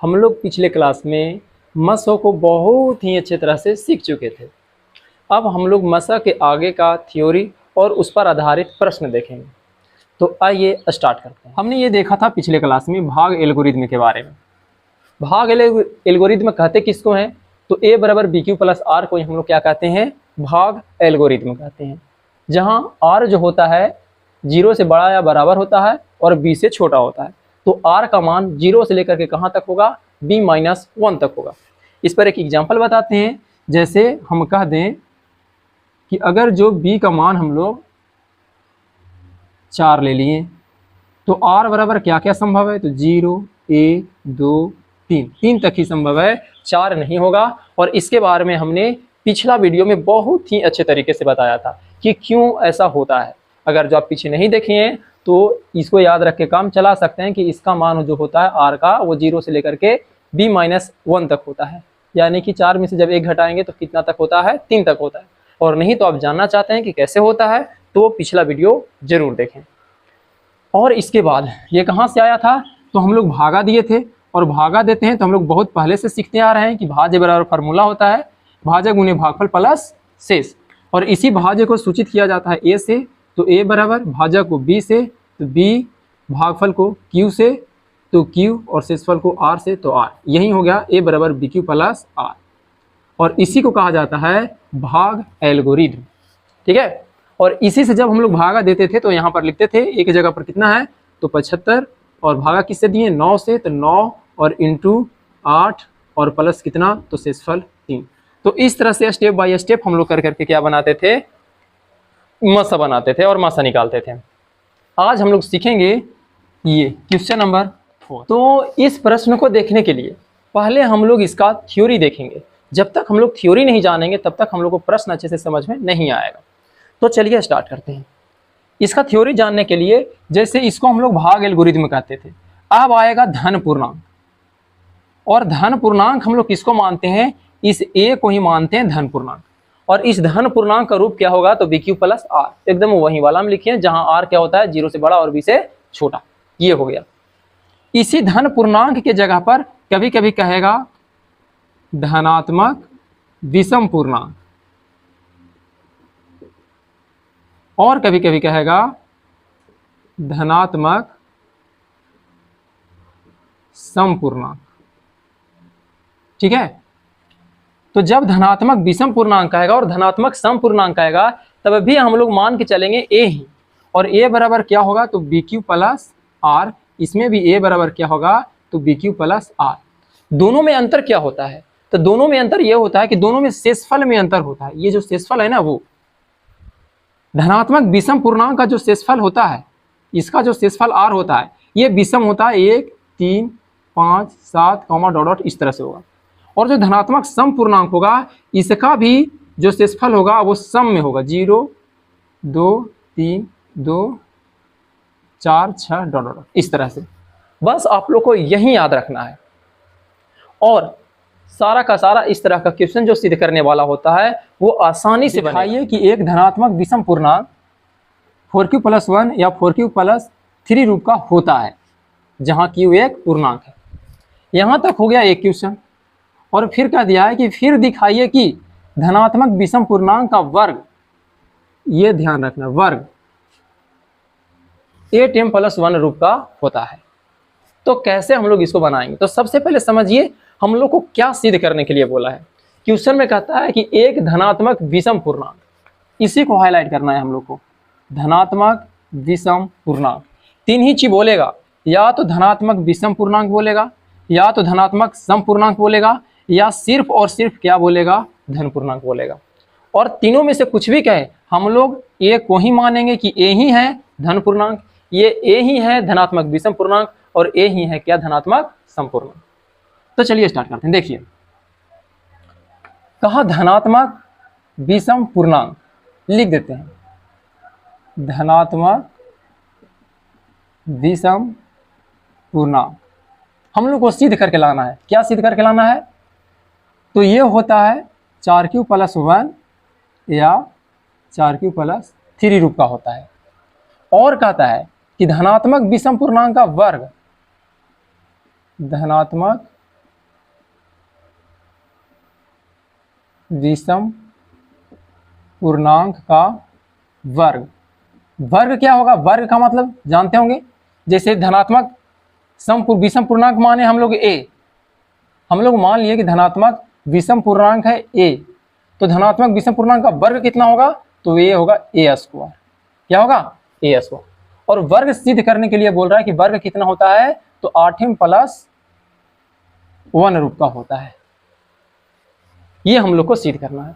हम लोग पिछले क्लास में मसों को बहुत ही अच्छे तरह से सीख चुके थे। अब हम लोग मसा के आगे का थ्योरी और उस पर आधारित प्रश्न देखेंगे। तो आइए स्टार्ट करते हैं। हमने ये देखा था पिछले क्लास में भाग एल्गोरिथ्म के बारे में। भाग एल्गोरिथ्म कहते किसको हैं? तो ए बराबर बी क्यू प्लस आर को हम लोग क्या कहते हैं? भाग एल्गोरिथ्म कहते हैं। जहाँ आर जो होता है 0 से बड़ा या बराबर होता है और बी से छोटा होता है। तो आर का मान 0 से लेकर के कहाँ तक होगा? b-1 तक होगा। इस पर एक एग्जाम्पल बताते हैं। जैसे हम कह दें कि अगर जो b का मान हम लोग 4 ले लिए तो r बराबर क्या क्या संभव है? तो 0, 1, 2, 3 तक ही संभव है, 4 नहीं होगा। और इसके बारे में हमने पिछला वीडियो में बहुत ही अच्छे तरीके से बताया था कि क्यों ऐसा होता है। अगर जो आप पीछे नहीं देखे हैं तो इसको याद रख के काम चला सकते हैं कि इसका मान जो होता है r का वो 0 से लेकर के b-1 तक होता है। यानी कि 4 में से जब 1 घटाएंगे तो कितना तक होता है? 3 तक होता है। और नहीं तो आप जानना चाहते हैं कि कैसे होता है तो पिछला वीडियो जरूर देखें। और इसके बाद ये कहाँ से आया था? तो हम लोग भागा दिए थे, और भागा देते हैं तो हम लोग बहुत पहले से सीखते आ रहे हैं कि भाज्य बराबर फार्मूला होता है भाजक गुने भागफल प्लस शेष। और इसी भाज्य को सूचित किया जाता है ए से, तो ए बराबर भाजक को बी से, तो बी भागफल को क्यू से, तो क्यू और शेषफल को आर से, तो आर। यही हो गया ए बराबर बी क्यू प्लस आर। और इसी को कहा जाता है भाग एल्गोरिथ्म। ठीक है। और इसी से जब हम लोग भागा देते थे तो यहाँ पर लिखते थे एक जगह पर कितना है? तो 75, और भागा किससे दिए? 9 से, तो 9 और इंटू 8 और प्लस कितना? तो शेषफल 3। तो इस तरह से स्टेप बाय स्टेप हम लोग कर करके क्या बनाते थे? मसा बनाते थे और मसा निकालते थे। आज हम लोग सीखेंगे ये क्वेश्चन नंबर 4। तो इस प्रश्न को देखने के लिए पहले हम लोग इसका थ्योरी देखेंगे। जब तक हम लोग थ्योरी नहीं जानेंगे तब तक हम लोग को प्रश्न अच्छे से समझ में नहीं आएगा। तो चलिए स्टार्ट करते हैं। इसका थ्योरी जानने के लिए जैसे इसको हम लोग भाग एल्गोरिथ्म कहते थे, अब आएगा धन पूर्णांक। और धन पूर्णांक हम लोग किसको मानते हैं? इस ए को ही मानते हैं धन पूर्णांक। और इस धन पूर्णांक का रूप क्या होगा? तो बी क्यू प्लस आर। एकदम वही वाला हम लिखे, जहां आर क्या होता है? 0 से बड़ा और बी से छोटा। ये हो गया। इसी धन पूर्णांक के जगह पर कभी कभी कहेगा धनात्मक विषम पूर्णांक, और कभी कभी कहेगा धनात्मक समपूर्णांक। ठीक है। तो जब धनात्मक विषम पूर्णांक आएगा और धनात्मक समपूर्णांक आएगा तब भी हम लोग मान के चलेंगे ए ही। और ए बराबर क्या होगा? तो बी क्यू प्लस आर। इसमें भी ए बराबर क्या होगा? तो बी क्यू प्लस आर। दोनों में अंतर क्या होता है? तो दोनों में अंतर यह होता है कि दोनों में शेषफल में अंतर होता है। ये जो शेषफल है ना, वो धनात्मक विषम पूर्णांक का जो शेषफल होता है, इसका जो शेषफल आर होता है, ये विषम होता है। 1, 3, 5, 7 कॉमा डॉट डॉट इस तरह से होगा। और जो धनात्मक सम पूर्णांक होगा इसका भी जो शेषफल होगा वो सम में होगा। 0, 2, 3, 2, 4, 6 डॉट डॉट इस तरह से। बस आप लोग को यही याद रखना है। और सारा का सारा इस तरह का क्वेश्चन जो सिद्ध करने वाला होता है वो आसानी से दिखाइए कि एक धनात्मक विषम पूर्णांक 4q + 1 या 4q + 3 रूप का होता है, जहां q एक पूर्णांक है। यहां तक हो गया एक क्वेश्चन। और फिर कह दिया है कि फिर दिखाइए कि धनात्मक विषम पूर्णांक का वर्ग, ये ध्यान रखना, वर्ग 8m + 1 रूप का होता है। तो कैसे हम लोग इसको बनाएंगे? तो सबसे पहले समझिए हम लोग को क्या सिद्ध करने के लिए बोला है। क्वेश्चन में कहता है कि एक धनात्मक विषम पूर्णांक, इसी को हाईलाइट करना है हम लोग को। धनात्मक विषम पूर्णांक 3 ही चीज बोलेगा, या तो धनात्मक विषम पूर्णांक बोलेगा, या तो धनात्मक सम पूर्णांक बोलेगा, या सिर्फ और सिर्फ क्या बोलेगा? धन पूर्णांक बोलेगा। और तीनों में से कुछ भी कहे हम लोग ए को ही मानेंगे कि ए ही है धन पूर्णांक, ये ए ही है धनात्मक विषम पूर्णांक, और ए ही है क्या? धनात्मक सम पूर्णांक। तो चलिए स्टार्ट करते हैं। देखिए कहा धनात्मक विषम पूर्णांक, लिख देते हैं धनात्मक विषम पूर्णांक। हम लोग को सिद्ध करके लाना है। क्या सिद्ध करके लाना है? तो ये होता है 4q + 1 या 4q + 3 रूप का होता है। और कहता है कि धनात्मक विषम पूर्णांक का वर्ग, धनात्मक विषम पूर्णांक का वर्ग। वर्ग क्या होगा? वर्ग का मतलब जानते होंगे, जैसे धनात्मक विषम पूर्णांक माने हम लोग a, हम लोग मान लिए कि धनात्मक विषम पूर्णांक है a, तो धनात्मक विषम पूर्णांक का वर्ग कितना होगा? तो ये होगा a स्क्वायर। क्या होगा? a square. और वर्ग सिद्ध करने के लिए बोल रहा है कि वर्ग कितना होता है? तो 8m + 1 रूप का होता है। ये हम लोग को सिद्ध करना है।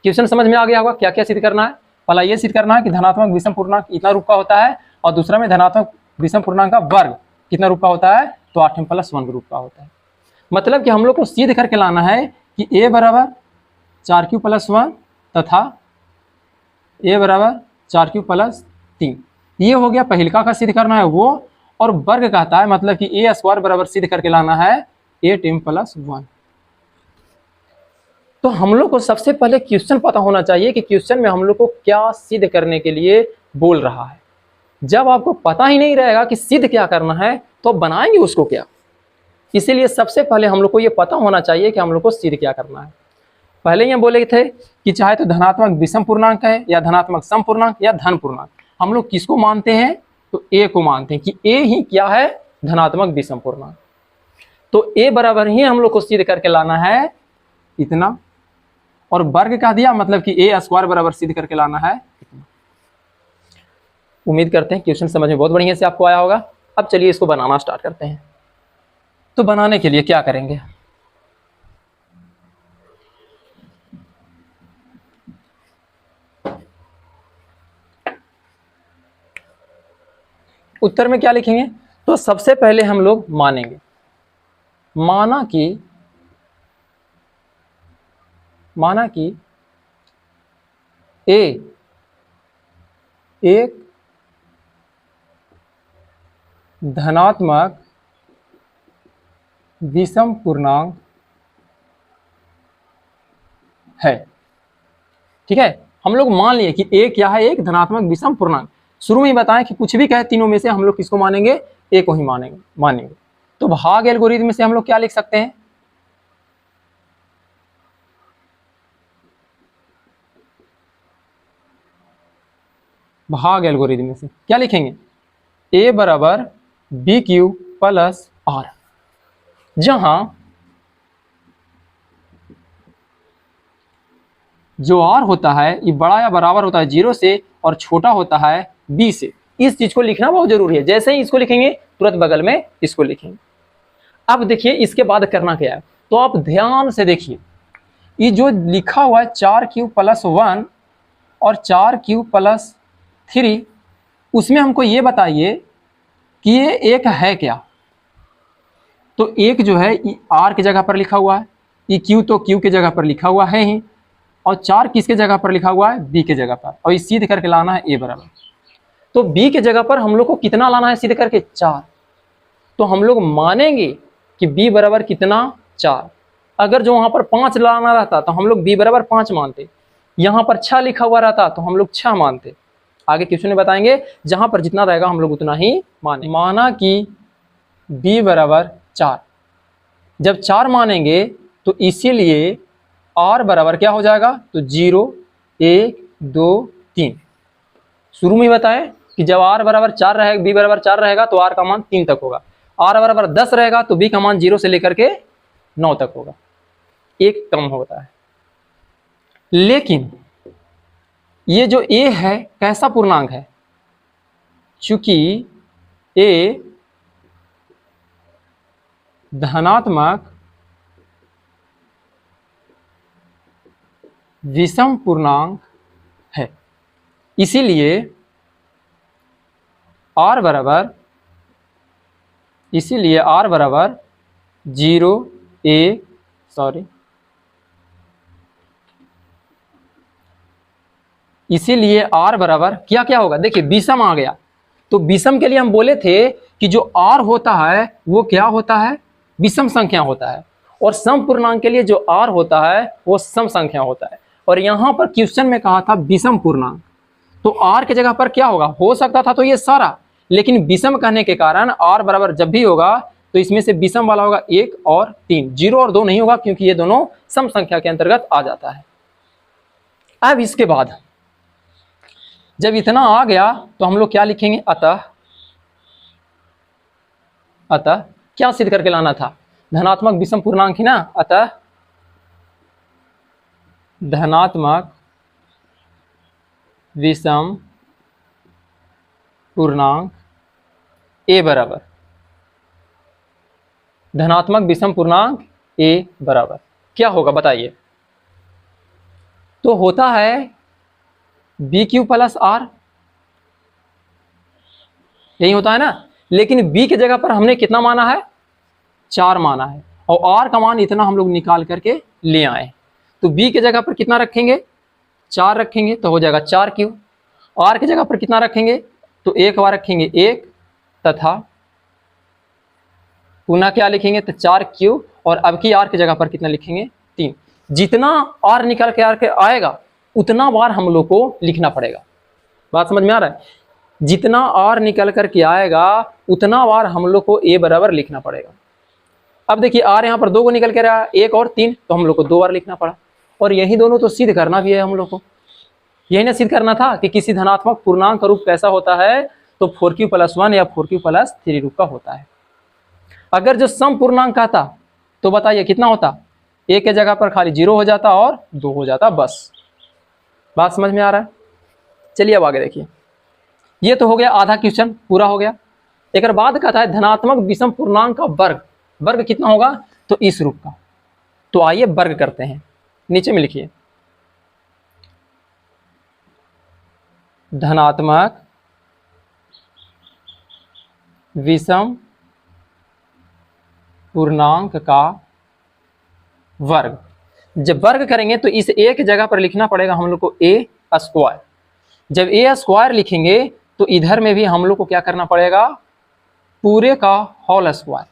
क्वेश्चन समझ में आ गया होगा क्या क्या सिद्ध करना है? पहला ये सिद्ध करना है कि धनात्मक विषम पूर्णांक इतना रूप का होता है, और दूसरा में धनात्मक विषम पूर्णांक का वर्ग कितना रूप का होता है? तो 8m + 1 रूप का होता है। मतलब कि हम लोग को सिद्ध करके लाना है कि a बराबर 4q + 1 तथा a बराबर 4q + 3। ये हो गया पहिलका का सिद्ध करना है वो, और वर्ग कहता है मतलब कि a स्क्वायर बराबर सिद्ध करके लाना है 8m + 1। तो हम लोग को सबसे पहले क्वेश्चन पता होना चाहिए कि क्वेश्चन में हम लोग को क्या सिद्ध करने के लिए बोल रहा है। जब आपको पता ही नहीं रहेगा कि सिद्ध क्या करना है तो आप बनाएंगे उसको क्या? इसीलिए सबसे पहले हम लोग को ये पता होना चाहिए कि हम लोग को सिद्ध क्या करना है। पहले ये बोले थे कि चाहे तो धनात्मक विषम पूर्णांक है या धनात्मक सम पूर्णांक या धन पूर्णांक, हम लोग किसको मानते हैं? तो a को मानते हैं कि a ही क्या है? धनात्मक विषम पूर्णांक। तो a बराबर ही हम लोग को सिद्ध करके लाना है इतना, और वर्ग कह दिया मतलब कि a स्क्वायर बराबर सिद्ध करके लाना है इतना। उम्मीद करते हैं क्वेश्चन समझ में बहुत बढ़िया से आपको आया होगा। अब चलिए इसको बनाना स्टार्ट करते हैं। तो बनाने के लिए क्या करेंगे? उत्तर में क्या लिखेंगे? तो सबसे पहले हम लोग मानेंगे, माना कि a एक धनात्मक विषम पूर्णांक है। ठीक है, हम लोग मान लिए कि a क्या है? एक धनात्मक विषम पूर्णांक। शुरू में ही बताएं कि कुछ भी कहे तीनों में से हम लोग किसको मानेंगे? a को ही मानेंगे। तो भाग एल्गोरिथम में से हम लोग क्या लिख सकते हैं? भाग एल्गोरिथम में से क्या लिखेंगे? a बराबर bq + r, जहां जो r होता है ये बड़ा या बराबर होता है 0 से और छोटा होता है b से। इस चीज को लिखना बहुत जरूरी है। जैसे ही इसको लिखेंगे तुरंत बगल में इसको लिखेंगे। अब देखिए इसके बाद करना क्या है, तो आप ध्यान से देखिए, ये जो लिखा हुआ है 4q + 1 और 4q + 3, उसमें हमको ये बताइए कि ये एक है क्या? तो एक जो है r की जगह पर लिखा हुआ है, ये q तो q की जगह पर लिखा हुआ है ही, और 4 किसके जगह पर लिखा हुआ है? b के जगह पर, और इस सीध करके लाना है a बराबर। तो b के जगह पर हम लोग को कितना लाना है सीधे करके? 4। तो हम लोग मानेंगे कि b बराबर कितना? 4। अगर जो वहां पर 5 लाना रहता तो हम लोग b बराबर 5 मानते, यहाँ पर 6 लिखा हुआ रहता तो हम लोग 6 मानते। आगे क्वेश्चन में बताएंगे जहां पर जितना रहेगा हम लोग उतना ही माने। माना कि b बराबर 4, जब 4 मानेंगे तो इसीलिए r बराबर क्या हो जाएगा? तो 0 1 2 3। शुरू में ही बताएं कि जब r बराबर 4 रहेगा, b बराबर 4 रहेगा तो r का मान 3 तक होगा। r बराबर 10 रहेगा तो b का मान 0 से लेकर के 9 तक होगा, एक कम होता है। लेकिन ये जो a है कैसा पूर्णांक है? चूंकि a धनात्मक विषम पूर्णांक है, इसीलिए r बराबर 0 1 इसीलिए r बराबर क्या क्या होगा? देखिए विषम आ गया, तो विषम के लिए हम बोले थे कि जो r होता है वो क्या होता है? विषम संख्या होता है, और सम पूर्णांक के लिए जो r होता है वो सम संख्या होता है। और यहाँ पर क्वेश्चन में कहा था विषम पूर्णांक, तो r की जगह पर क्या होगा? हो सकता था तो ये सारा, लेकिन विषम कहने के कारण r बराबर जब भी होगा तो इसमें से विषम वाला होगा 1 और 3, 0 और 2 नहीं होगा, क्योंकि ये दोनों सम संख्या के अंतर्गत आ जाता है। अब इसके बाद जब इतना आ गया तो हम लोग क्या लिखेंगे, अतः क्या सिद्ध करके लाना था, धनात्मक विषम पूर्णांक ही ना, अतः धनात्मक विषम पूर्णांक ए बराबर, धनात्मक विषम पूर्णांक ए बराबर क्या होगा बताइए। तो होता है बी क्यू प्लस आर, यही होता है ना। लेकिन बी की जगह पर हमने कितना माना है, 4 माना है, और आर का मान इतना हम लोग निकाल करके ले आए। तो बी की जगह पर कितना रखेंगे, 4 रखेंगे तो हो जाएगा 4 क्यू। आर की जगह पर कितना रखेंगे, तो एक बार रखेंगे 1 तथा पुनः क्या लिखेंगे, तो 4 क्यू, और अब की आर की जगह पर कितना लिखेंगे, 3। जितना आर निकल के आर के आएगा उतना बार हम लोग को लिखना पड़ेगा। बात समझ में आ रहा है, जितना आर निकल कर के आएगा उतना बार हम लोग को ए बराबर लिखना पड़ेगा। अब देखिए आर यहाँ पर 2 को निकल के रहा, 1 और 3, तो हम लोग को 2 बार लिखना पड़ा। और यही दोनों तो सिद्ध करना भी है हम लोग को, यही ना सिद्ध करना था कि किसी धनात्मक पूर्णांक का रूप कैसा होता है, तो 4q + 1 या 4q + 3 रूप का होता है। अगर जो सम पूर्णांक का था तो बताइए कितना होता, ए के जगह पर खाली 0 हो जाता और 2 हो जाता, बस। बात समझ में आ रहा है। चलिए अब आगे देखिए, ये तो हो गया आधा क्वेश्चन पूरा हो गया। एक बाद कहता है धनात्मक विषम पूर्णांक का वर्ग, वर्ग कितना होगा, तो इस रूप का। तो आइए वर्ग करते हैं, नीचे में लिखिए धनात्मक विषम पूर्णांक का वर्ग। जब वर्ग करेंगे तो इस ए की जगह पर लिखना पड़ेगा हम लोग को ए स्क्वायर। जब ए स्क्वायर लिखेंगे तो इधर में भी हम लोग को क्या करना पड़ेगा, पूरे का होल स्क्वायर।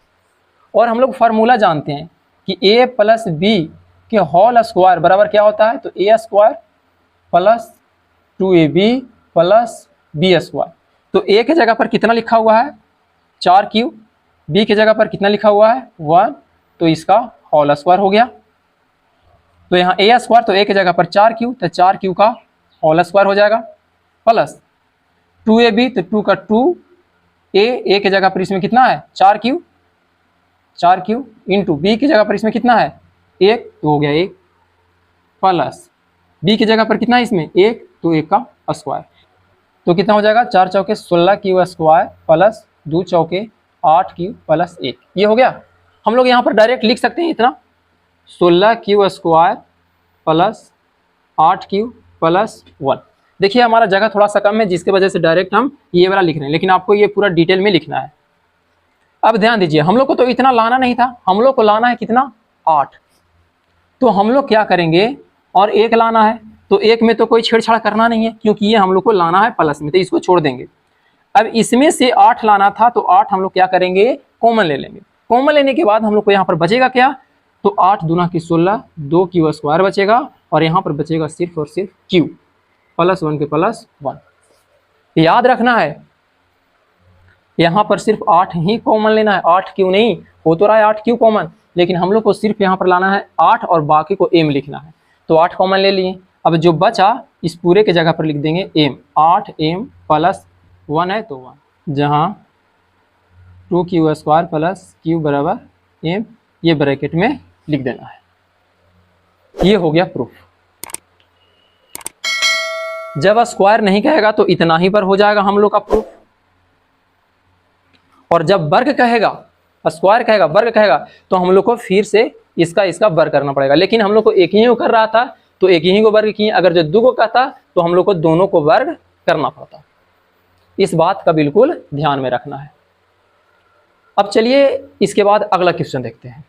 और हम लोग फार्मूला जानते हैं कि a + b के होल स्क्वायर बराबर क्या होता है, तो a² + 2ab + b स्क्वायर। तो a के जगह पर कितना लिखा हुआ है, 4q, b के जगह पर कितना लिखा हुआ है, 1, तो इसका होल स्क्वायर हो गया। तो यहाँ a² तो a के जगह पर 4q, तो 4q का होल स्क्वायर हो जाएगा, प्लस 2ab, तो 2 का 2, a के जगह पर इसमें कितना है 4q इंटू b की जगह पर इसमें कितना है 1, तो हो गया 1, प्लस b की जगह पर कितना है इसमें 1, तो 1 का स्क्वायर। तो कितना हो जाएगा, 4 चौके 16q स्क्वायर प्लस 2 चौके 8q + 1। ये हो गया। हम लोग यहाँ पर डायरेक्ट लिख सकते हैं इतना, 16q स्क्वायर प्लस 8q + 1। देखिए हमारा जगह थोड़ा सा कम है, जिसकी वजह से डायरेक्ट हम ये वाला लिख रहे हैं, लेकिन आपको ये पूरा डिटेल में लिखना है। अब ध्यान दीजिए, हम लोग को तो इतना लाना नहीं था, हम लोग को लाना है कितना, 8। तो हम लोग क्या करेंगे, और 1 लाना है, तो 1 में तो कोई छेड़छाड़ करना नहीं है, क्योंकि ये हम लोग को लाना है प्लस में, तो इसको छोड़ देंगे। अब इसमें से 8 लाना था, तो 8 हम लोग क्या करेंगे, कॉमन ले लेंगे। कॉमन लेने के बाद हम लोग को यहाँ पर बचेगा क्या, तो 8 दूना की 16, 2q स्क्वायर बचेगा, और यहाँ पर बचेगा सिर्फ और सिर्फ q, +1 के +1। याद रखना है यहाँ पर सिर्फ 8 ही कॉमन लेना है, 8 क्यों नहीं, हो तो रहा है 8 क्यों कॉमन, लेकिन हम लोग को सिर्फ यहाँ पर लाना है 8 और बाकी को m लिखना है। तो 8 कॉमन ले लिए। अब जो बचा इस पूरे के जगह पर लिख देंगे m, 8m + 1 है तो 1, जहाँ 2q स्क्वायर प्लस q बराबर m, ये ब्रैकेट में लिख देना है। ये हो गया प्रूफ। जब स्क्वायर नहीं कहेगा तो इतना ही पर हो जाएगा हम लोग का प्रूफ, और जब वर्ग कहेगा, स्क्वायर कहेगा, वर्ग कहेगा, तो हम लोग को फिर से इसका वर्ग करना पड़ेगा। लेकिन हम लोग को एक ही कर रहा था तो एक ही को वर्ग किए, अगर जो 2 को कहता तो हम लोग को दोनों को वर्ग करना पड़ता। इस बात का बिल्कुल ध्यान में रखना है। अब चलिए इसके बाद अगला क्वेश्चन देखते हैं।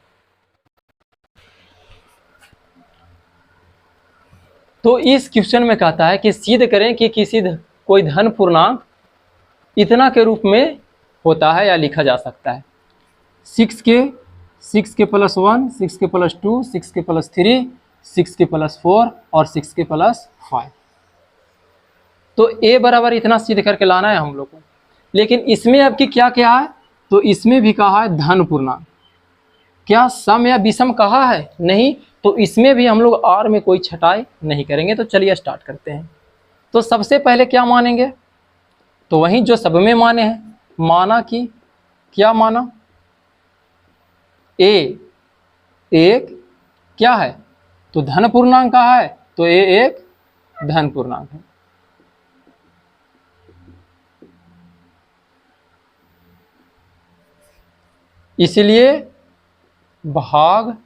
तो इस क्वेश्चन में कहता है कि सिद्ध करें कि किसी कोई धन पूर्णांक इतना के रूप में होता है या लिखा जा सकता है। 6k + 1, 6k + 2, 6k + 3, 6k + 4 और 6k + 5। तो a बराबर इतना सिद्ध करके लाना है हम लोग को। लेकिन इसमें अब की क्या क्या है, तो इसमें भी कहा है धन पूर्णांक, क्या सम या विषम कहा है? नहीं। तो इसमें भी हम लोग आर में कोई छटाई नहीं करेंगे। तो चलिए स्टार्ट करते हैं। तो सबसे पहले क्या मानेंगे? तो वही जो सब में माने हैं। माना कि क्या माना? ए एक क्या है? तो धन पूर्णांक कहा है, तो ए एक धन पूर्णांक है। इसलिए भाग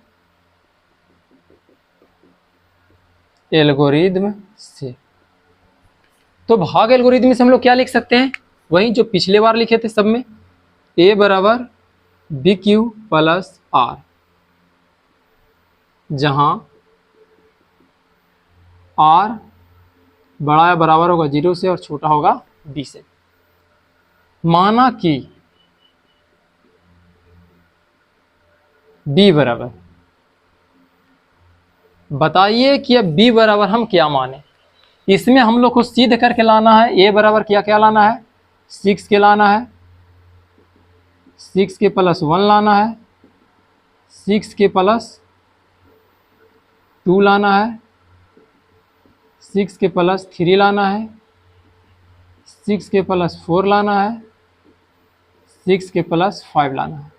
एल्गोरिथम से। तो भाग एल्गोरिथम से हम लोग क्या लिख सकते हैं? वही जो पिछले बार लिखे थे सब में, ए बराबर बी क्यू प्लस आर, जहां आर बड़ा या बराबर होगा 0 से और छोटा होगा बी से। माना कि बी बराबर, बताइए कि अब बी बराबर हम क्या माने? इसमें हम लोग को सिद्ध करके लाना है। ए बराबर क्या क्या लाना है? 6 के लाना है, 6 के प्लस 1 लाना है, 6 के प्लस 2 लाना है, 6 के प्लस 3 लाना है, 6 के प्लस 4 लाना है, 6 के प्लस 5 लाना है।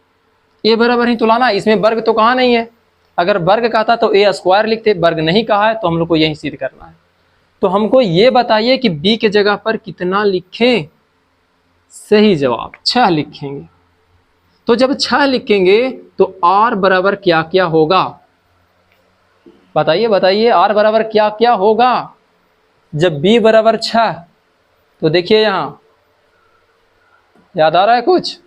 ए बराबर ही तो लाना है। इसमें वर्ग तो कहा नहीं है। अगर वर्ग कहता तो ए स्क्वायर लिखते, वर्ग नहीं कहा है तो हम लोग को यही सिद्ध करना है। तो हमको ये बताइए कि बी के जगह पर कितना लिखें? सही जवाब 6 लिखेंगे। तो जब 6 लिखेंगे तो आर बराबर क्या क्या होगा? बताइए बताइए, आर बराबर क्या क्या होगा जब बी बराबर 6? तो देखिए यहां याद आ रहा है कुछ?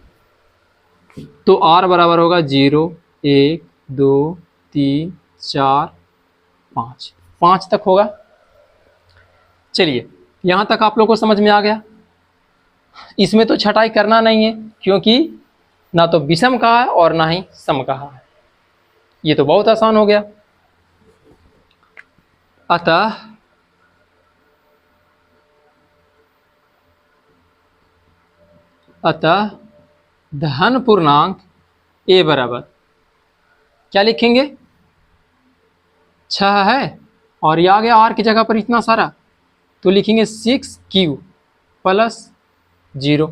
तो आर बराबर होगा 0 1 2 3 4 5, 5 तक होगा। चलिए यहां तक आप लोग को समझ में आ गया। इसमें तो छटाई करना नहीं है, क्योंकि ना तो विषम कहा है और ना ही सम कहा है। ये तो बहुत आसान हो गया। अतः धन पूर्णांक ए बराबर क्या लिखेंगे? 6 है और ये आ गया आर की जगह पर इतना सारा, तो लिखेंगे 6q प्लस 0।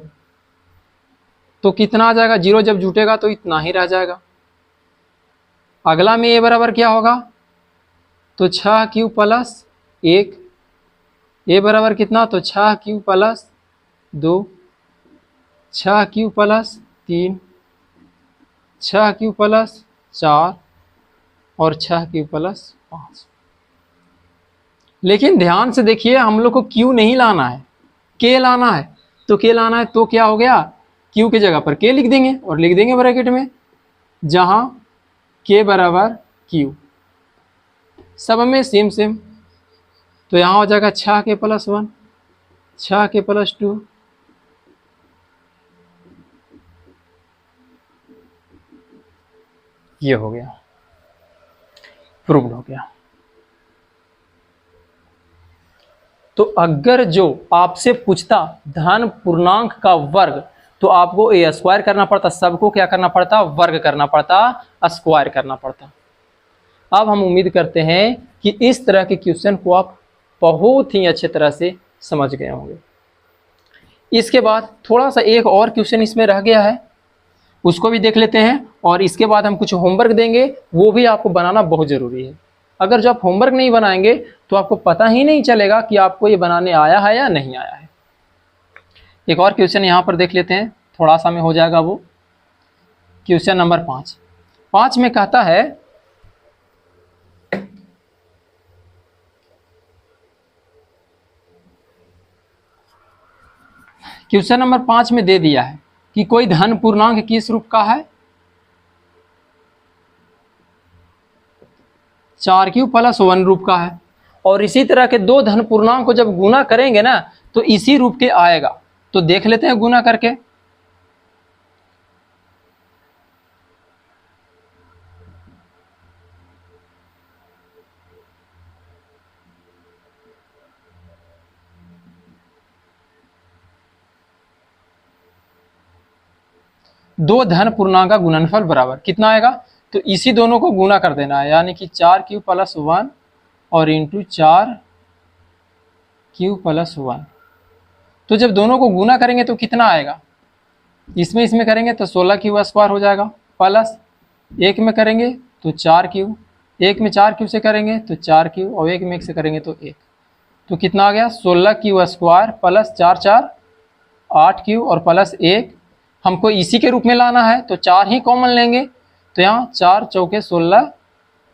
तो कितना आ जाएगा? 0 जब जुटेगा तो इतना ही रह जाएगा। अगला में ए बराबर क्या होगा? तो 6q प्लस 1। ए बराबर कितना? तो 6q plus 2, 6q plus 3, 6q plus 4 और 6q प्लस 5। लेकिन ध्यान से देखिए, हम लोग को q नहीं लाना है, k लाना है। तो k लाना है तो क्या हो गया? q की जगह पर k लिख देंगे और लिख देंगे ब्रैकेट में, जहां k बराबर q, सब में सेम सेम। तो यहां हो जाएगा 6k प्लस 1, 6k प्लस 2, ये हो गया, प्रूव्ड हो गया। तो अगर जो आपसे पूछता धन पूर्णांक का वर्ग, तो आपको ए स्क्वायर करना पड़ता, सबको क्या करना पड़ता? वर्ग करना पड़ता, स्क्वायर करना पड़ता। अब हम उम्मीद करते हैं कि इस तरह के क्वेश्चन को आप बहुत ही अच्छे तरह से समझ गए होंगे। इसके बाद थोड़ा सा एक और क्वेश्चन इसमें रह गया है, उसको भी देख लेते हैं और इसके बाद हम कुछ होमवर्क देंगे, वो भी आपको बनाना बहुत ज़रूरी है। अगर जो आप होमवर्क नहीं बनाएंगे तो आपको पता ही नहीं चलेगा कि आपको ये बनाने आया है या नहीं आया है। एक और क्वेश्चन यहाँ पर देख लेते हैं, थोड़ा सा में हो जाएगा वो। क्वेश्चन नंबर 5 में कहता है क्वेश्चन नंबर 5 में दे दिया है कि कोई धन पूर्णांक किस रूप का है? 4q प्लस 1 रूप का है। और इसी तरह के दो धन पूर्णांक को जब गुना करेंगे ना तो इसी रूप के आएगा। तो देख लेते हैं गुना करके। दो धन पूर्णांक का गुणनफल बराबर कितना आएगा? तो इसी दोनों को गुना कर देना है, यानी कि 4 क्यूब + 1 और इंटू 4 क्यूब + 1। तो जब दोनों को गुना करेंगे तो कितना आएगा, इसमें करेंगे तो 16 क्यूब स्क्वायर हो जाएगा, प्लस एक में करेंगे तो 4 क्यूब, एक में 4 क्यूब से करेंगे तो 4 क्यूब, और एक में 1 से करेंगे तो 1। तो कितना आ गया, 16 क्यूब स्क्वायर प्लस 4 4 8 क्यूब और प्लस 1। हमको इसी के रूप में लाना है तो 4 ही कॉमन लेंगे, तो यहाँ 4 चौके 16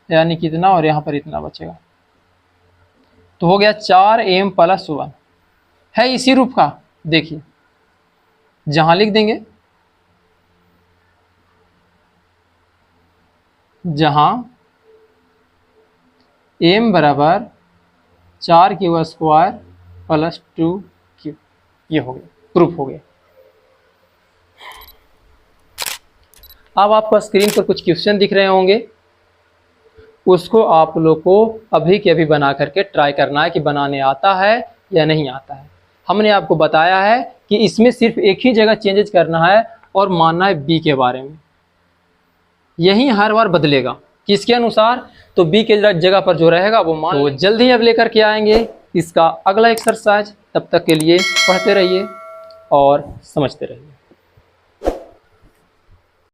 यानी कितना, और यहाँ पर इतना बचेगा। तो हो गया 4m + 1 है इसी रूप का। देखिए जहां लिख देंगे, जहां m बराबर 4 क्यूब स्क्वायर + 2 क्यूब, ये हो गया, प्रूफ हो गया। अब आपको स्क्रीन पर कुछ क्वेश्चन दिख रहे होंगे, उसको आप लोग को अभी के अभी बना करके ट्राई करना है कि बनाने आता है या नहीं आता है। हमने आपको बताया है कि इसमें सिर्फ एक ही जगह चेंजेस करना है और मानना है बी के बारे में, यही हर बार बदलेगा किसके अनुसार, तो बी के जगह पर जो रहेगा वो मान। तो जल्द ही अब लेकर के आएंगे इसका अगला एक्सरसाइज, तब तक के लिए पढ़ते रहिए और समझते रहिए।